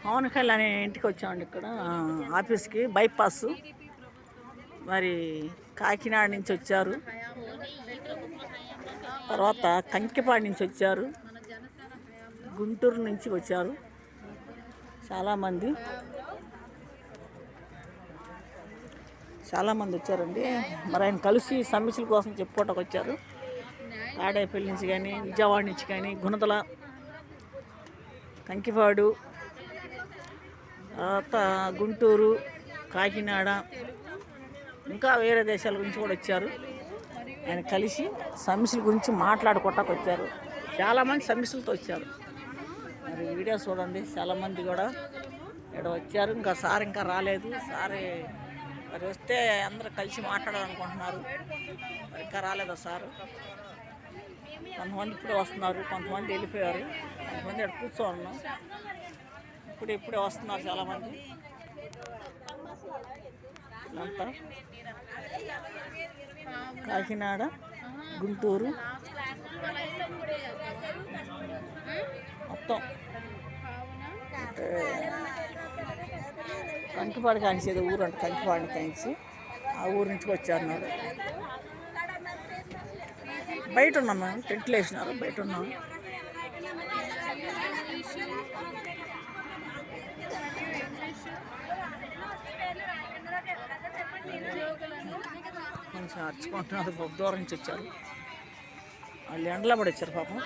పవన్ కళ్యాణ్ ఇంటికి వచ్చామండి. ఇక్కడ ఆఫీస్కి బైపాస్. మరి కాకినాడ నుంచి వచ్చారు, తర్వాత కంకిపాడు నుంచి వచ్చారు, గుంటూరు నుంచి వచ్చారు చాలామంది వచ్చారండి. మరి ఆయన కలిసి సమస్యల కోసం చెప్పుకోవటానికి వచ్చారు. తాడేపల్లి నుంచి కానీ, విజయవాడ నుంచి కానీ, గుణదల, కంకిపాడు, తర్వాత గుంటూరు, కాకినాడ, ఇంకా వేరే దేశాల గురించి కూడా వచ్చారు. ఆయన కలిసి సమస్యల గురించి మాట్లాడుకోవటానికి వచ్చారు. చాలామంది సమస్యలతో వచ్చారు. మరి వీడియో చూడండి. చాలామంది కూడా ఇక్కడ వచ్చారు. ఇంకా సార్ ఇంకా రాలేదు. సార్ మరి వస్తే అందరూ కలిసి మాట్లాడాలనుకుంటున్నారు. ఇంకా రాలేదా సార్? కొంతమంది ఇప్పుడే వస్తున్నారు, కొంతమంది వెళ్ళిపోయారు, కొంతమంది ఇక్కడ కూర్చోన్నాం. ఇప్పుడే వస్తున్నారు చాలామంది. అంతా కాకినాడ, గుంటూరు మొత్తం కంకిపాడు కానించి, ఏదో ఊరు అంటే కంకిపాడు కానించి, ఆ ఊరు నుంచి వచ్చారు. బయట ఉన్నాం మేము, టెంట్లు వేసినారు, బయట ఉన్నాం. కొంచెం అర్చుకుంటున్నారు. దూరం నుంచి వచ్చారు. వాళ్ళు ఎండలో పడి వచ్చారు పాపం.